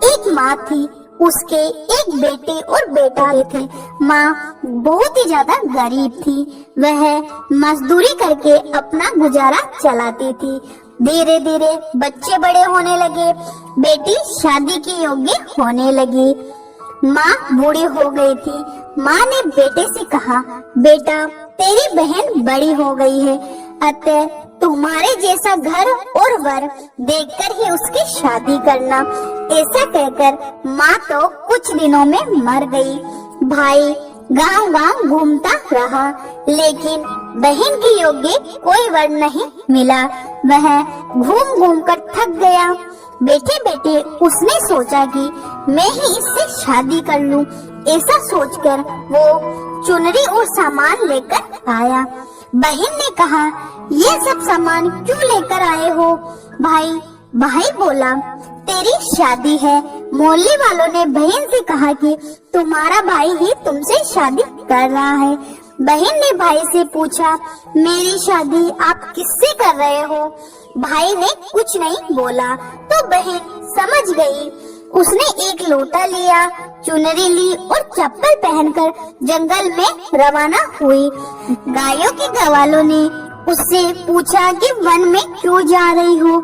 एक माँ थी, उसके एक बेटे और बेटा थे। माँ बहुत ही ज्यादा गरीब थी, वह मजदूरी करके अपना गुजारा चलाती थी। धीरे धीरे बच्चे बड़े होने लगे, बेटी शादी के योग्य होने लगी। माँ बूढ़ी हो गई थी। माँ ने बेटे से कहा, बेटा तेरी बहन बड़ी हो गई है, अतः तुम्हारे जैसा घर और वर देखकर ही उसकी शादी करना। ऐसा कहकर माँ तो कुछ दिनों में मर गई। भाई गांव-गांव घूमता रहा, लेकिन बहन के योग्य कोई वर नहीं मिला। वह घूम घूम कर थक गया। बैठे बैठे उसने सोचा कि मैं ही इससे शादी कर लूं। ऐसा सोचकर वो चुनरी और सामान लेकर आया। बहन ने कहा, ये सब सामान क्यों लेकर आए हो? भाई बोला, तेरी शादी है। मोहल्ले वालों ने बहन से कहा कि तुम्हारा भाई ही तुमसे शादी कर रहा है। बहन ने भाई से पूछा, मेरी शादी आप किससे कर रहे हो? भाई ने कुछ नहीं बोला तो बहन समझ गई। उसने एक लोटा लिया, चुनरी ली और चप्पल पहनकर जंगल में रवाना हुई। गायों के गवालों ने उससे पूछा कि वन में क्यों जा रही हो,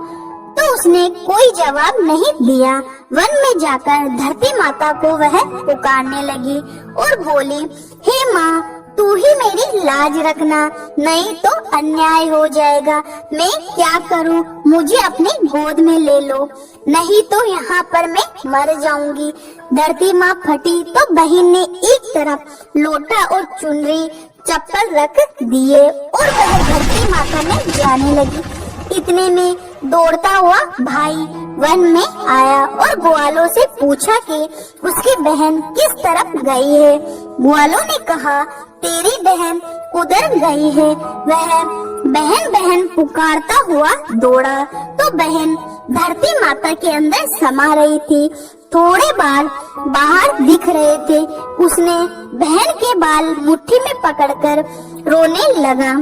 तो उसने कोई जवाब नहीं दिया। वन में जाकर धरती माता को वह पुकारने लगी और बोली, हे माँ, तू ही मेरी लाज रखना, नहीं तो अन्याय हो जाएगा। मैं क्या करूं? मुझे अपनी गोद में ले लो, नहीं तो यहाँ पर मैं मर जाऊंगी। धरती माँ फटी तो बहन ने एक तरफ लोटा और चुनरी चप्पल रख दिए और वह धरती माता में जाने लगी। इतने में दौड़ता हुआ भाई वन में आया और ग्वालों से पूछा कि उसकी बहन किस तरफ गई है। ग्वालों ने कहा, तेरी बहन उधर गई है। वह बहन पुकारता हुआ दौड़ा तो बहन धरती माता के अंदर समा रही थी। थोड़े बाल बाहर दिख रहे थे। उसने बहन के बाल मुट्ठी में पकड़कर रोने लगा।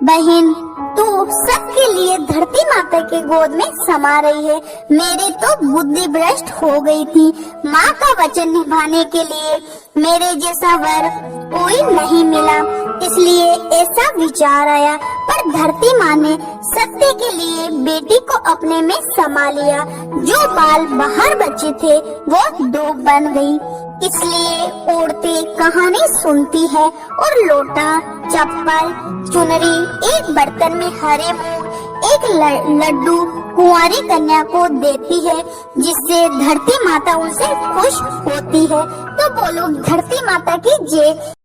बहन तू सबके लिए धरती माता के गोद में समा रही है। मेरी तो बुद्धि भ्रष्ट हो गई थी। माँ का वचन निभाने के लिए मेरे जैसा वर कोई नहीं मिला, इसलिए ऐसा विचार आया। पर धरती माँ ने सत्य के लिए बेटी को अपने में समा लिया। जो बाल बाहर बचे थे वो दो बन गई। इसलिए औरतें कहानी सुनती है और लोटा, चप्पल, चुनरी एक बर्तन में हरे मूंग, एक लड्डू कुंवारी कन्या को देती है, जिससे धरती माता उनसे खुश होती है। तो बोलो धरती माता की जय।